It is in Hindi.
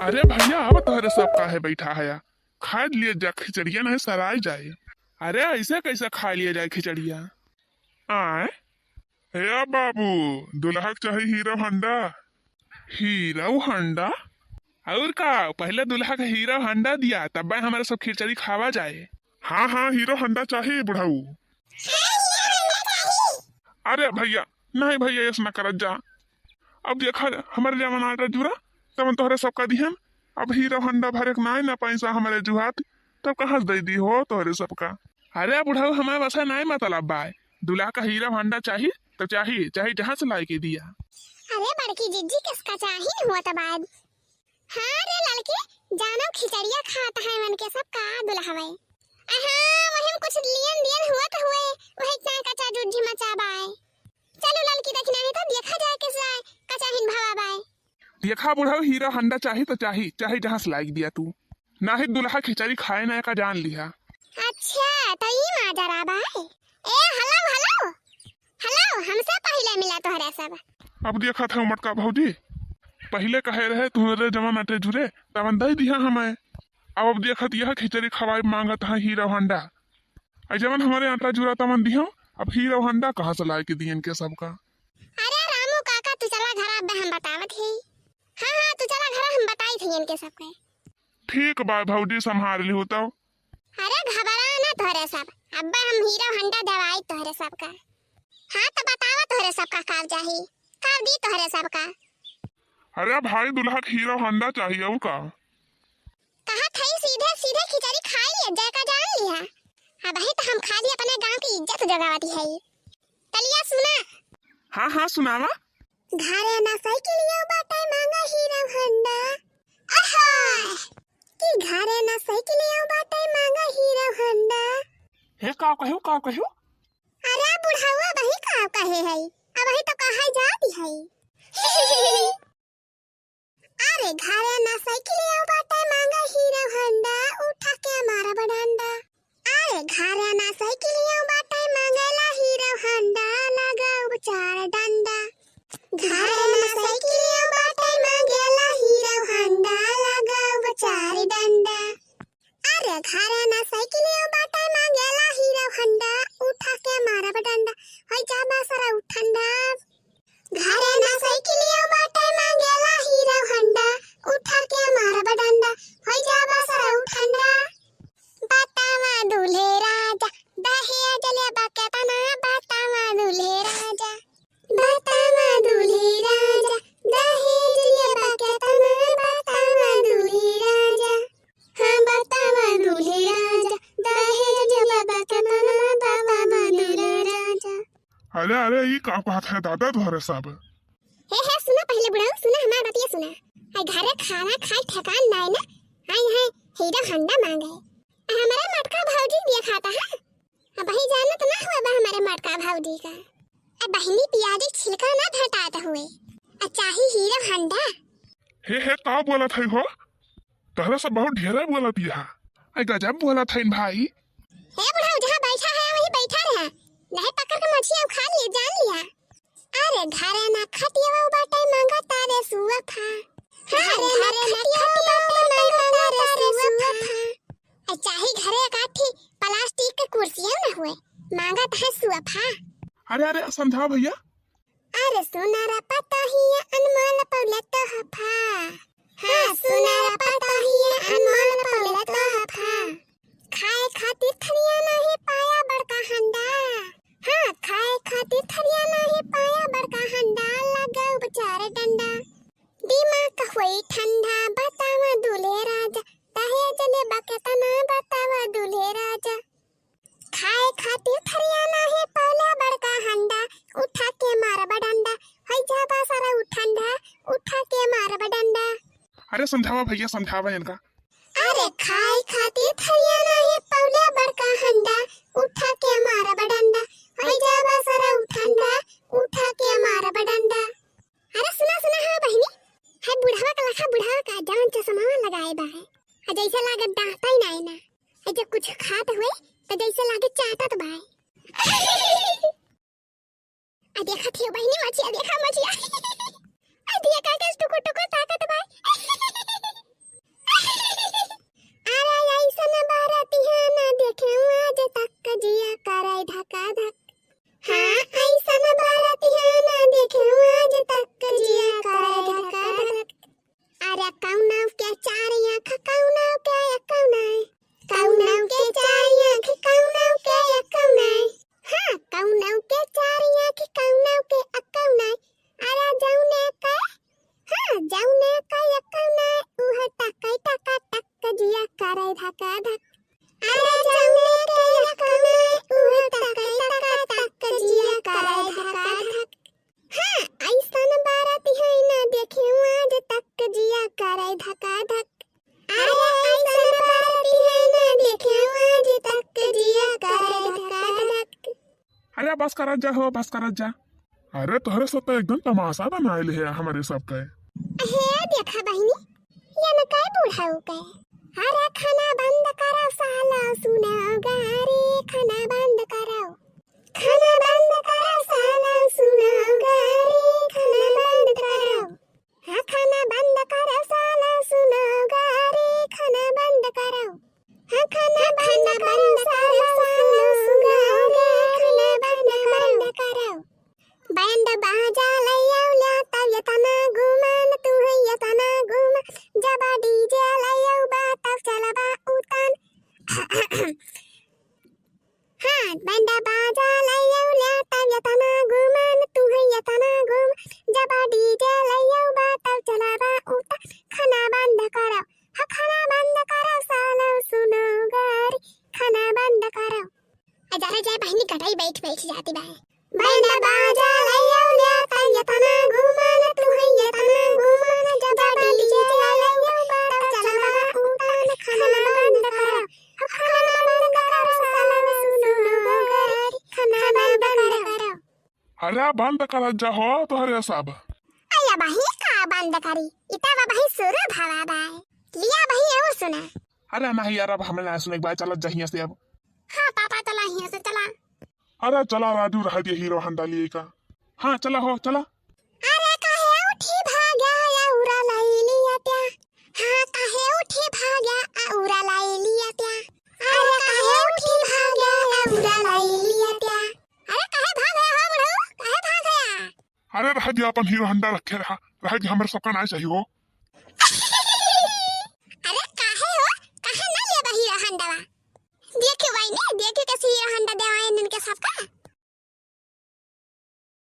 अरे भैया अब तोहरे सब काहे बैठा है? खा लिए जा खिचड़िया नहीं सराय जाए। अरे ऐसे कैसे खा लिए जाए खिचड़िया? आए हे बाबू, दुल्हा के चाहिए हीरो होंडा। Hero Honda? और का पहले दुल्हा का हीरो होंडा दिया तब हमारे सब खिचड़ी खावा जाए। हाँ हाँ हीरो होंडा चाहिए बुढ़ाऊ। अरे भैया नहीं भैया ऐसा न कर जा। अब देखा हमारे जमाना जुरा तब तोहरे सबका दिहन। अब हीरो होंडा भरे नहीं ना पैसा हमारे जुहात तब कहाँ से दे दी हो तोहरे सबका। अरे बुढ़ाऊ हमारे वैसा नहीं मतलब बाय। दूल्हा का हीरो होंडा चाहिए तो चाहिए चाहे जहाँ से ला के दिया। अरे बड़की जिज्जी किसका चाहिए हुआ तब बाद। हाँ रे लड़के जानो खिचड़िया खाता है मन के सब का दूल्हा भाई। हाँ वही कुछ लियन दियन हुआ तो हुए वही चाय कचा जुज्जी मचा बाय। चलो लड़की देखना है तो देखा जाए कैसे कचा हिन भावा बाय। देखा बुढ़ाऊ हीरो होंडा चाहिए तो चाहिए चाहे जहाँ से लाई दिया तू। ना ही दूल्हा खिचड़ी खाए ना का जान लिया। अच्छा तो ये माजरा बाय। ए हेलो हेलो हेलो हमसे पहले मिला तोहरा सब। अब देखा था मटका भौजी पहले कहे रहे तुम्हारे जमाना टे जुरे तब दे दिया हमें। अब देखत यह खिचड़ी खवाई मांगत है हीरो होंडा। जवन हमारे आटा जुरा तमन दियो अब हीरो होंडा कहाँ से लाए के दियन के सबका। अरे रामू काका तू चला घर अब हम बतावत है। हाँ हाँ तू चला घर हम बताई थे इनके सबके। ठीक बा भौजी संभाल ली तो। अरे घबरा ना तोहरे सब अब्बा हम हीरो होंडा दवाई तोहरे सबका। हाँ तो बतावा तोहरे सबका काल चाहिए काल दी तोहरे सबका। अरे भाई दूल्हा हीरो होंडा चाहिए वो का। कहा थे सीधे सीधे खिचड़ी खा लिए जय का जान लिया। अब ही तो हम खाली अपने गांव की इज्जत जगावती है। तलिया सुना। हाँ हाँ सुनावा। घरे ना साइकिलिया बाटे मांगा हीरो होंडा। आहा कि घरे ना साइकिलिया बाटे मांगा हीरो होंडा। हे का कहू। अरे बुढ़ावा वही का कहे है अब वही तो कहा जाती है। अरे घरे ना साइकिलिया बाटे मांगा हीरो होंडा उठा के मारा बडांडा। अरे घरे ना साइकिलिया बाटे मांगला हीरो होंडा लगा उपचार डंडा। घरे ना साइकिलिया बाटे मांगला हीरो होंडा लगा उपचार डंडा। अरे घरे ना साइकिलिया बाटे मांगला हीरो होंडा उठा के मारा बडांडा होय जाबा सारा उठंडा। घरे ना साइकिलिया बाटे मांगला हीरो होंडा उठा के मारा बडांडा होय जाबा सारा उठंडा। बतावा दूल्हे राजा दहेज ले बकेता ना बतावा दूल्हे राजा। बतावा दूल्हे राजा दहेज ले बकेता ना बतावा दूल्हे राजा। हाँ बतावा दूल्हे राजा दहेज ले बकेता ना बतावा दूल्हे राजा। अरे ये का बात है दादा तुम्हारे सब। हे सुना पहले बुढ़ाऊ सुना हमार बतिया सुना। आई घरे खाना खाए ठकान नहीं ना। आई है हीरो होंडा मांगे हमारे मटका भौजी दिया खाता है। अब ही जाना तो ना हुआ हमारे मटका भौजी का। अब बहनी प्याजी छिलका ना हटाते हुए अच्छा ही हीरो होंडा। हे का बोला था हो तोहरा सब बहुत ढेर बोला दिया। गजब बोला था इन भाई। हे बुढ़ाऊ जहाँ बैठा है वही बैठा रहा नहीं पकड़ के मछली खा लिए जान लिया। अरे घरे ना खटिया बाटे मांगा तारे सुआ था। घरे ना खटिया बाटे मांगा तारे सुआ था। चाहे घरे काठी प्लास्टिक के कुर्सियां ना हुए मांगा था सुआ था। अरे समझा भैया। अरे सुनारा पता ही अनमोल पौले तो हफा। हाँ सुनारा पता ही अनमोल पौले तो हफा। खाए खातिर थरिया नहीं पाया बड़का हंडा। हाँ खाए खातिर थरिया नहीं पाया बड़का हंडा लगा बेचारे डंडा। दिमाग हुई ठंडा बतावा दूल्हे राजा दहेज ले बकेता ना बतावा दूल्हे राजा। खाए खातिर थरिया नहीं पाया बड़का हंडा उठा के मारा बडंडा होय जाबा सारा उठंडा उठा के मारा बडंडा। अरे समझावा भैया समझावा इनका। अरे खाए खातिर थरिया नहीं पाया बड़का हंडा उठा के मारा बडंडा होय जाबा सारा उठंडा उठा के मारा बडंडा। अरे सुना हाँ बहनी है बुढ़ावा का लखा बुढ़ावा का जान चश्मा लगाए बा है जैसे लागे डांटा ही नहीं ना जब कुछ खात हुए तो जैसे लागे चाटत बा। देखा थे बहनी मछिया देखा मछिया देखा टुकुर टुकुर ताकत बा। धका धक अरे जमले के रकमे उहे तक तक जिया करे धका धक हाँ ऐसन बाराती है ना देखे आज तक जिया करे धका धक अरे ऐसन बाराती है ना देखे आज तक जिया करे धका धक अरे बस करत जा हो बस करत जा। अरे तोहरे सब तो एकदम तमाशा बनाए है हमारे सबके। हे देखा बहिनी ये न काय बूढ़ाऊ के अरे खाना बंद करो साला सुनाओ गारी खाना बंद करो साला सुनाओ गारी खाना बंद करो हाँ खाना बंद करो साला सुनाओ गारी खाना बंद करो हाँ खाना बंद करो साला सुनाओ गारी खाना बंद करो बैंड बाजा लैया तब ये तना घुमान तू है ये तना घुमा जब डीजे लैया बा तब चलबा उतान हाँ बैंड बाजा लैया तब ये तना घुमान तू है ये तना घुमा जब डीजे लैया बा तब चलबा उतान खाना बंद करो हाँ खाना बंद करो सालो सुनो गारी खाना बंद करो अजय जय बहनी कटाई बैठ जाती बा बैंड बाजा लैया तब ये तना घुमान तू है ये तना घुमान जब डीजे लैया बा तब चलबा उतान खाना बंद करो खाना बंद करो सालो सुनो गारी खाना बंद करो अरे बंद करत जा हो तोहरे सब। अया बही का बंद करी इता बही सुरु भावा बाय लिया बही एओ सुना। अरे नहीं यार अब हमें ना सुने एक बार चलत जा हियां से अब। हाँ पापा चला हियां से चला। अरे चला राजू रह दिया हीरो हंडा लिए का। हाँ चला हो चला। अरे काहे उठी भाग्या या उरा लाई लिया त्या हाँ काहे उठी भाग्या आ उरा लाई लिया त्या अरे काहे उठी भाग्या या उरा लाई लिया त्या अरे काहे भाग गया हो बड़ो काहे भाग गया अरे रह दिया अपन हीरो हंडा रखे रहा दिया हमारे सबका ना चाहिए हो। अरे काहे हो काहे ना ले बही हंडावा देखे भाई ने देखे कैसे हीरो हंडा देवाए इनके सबका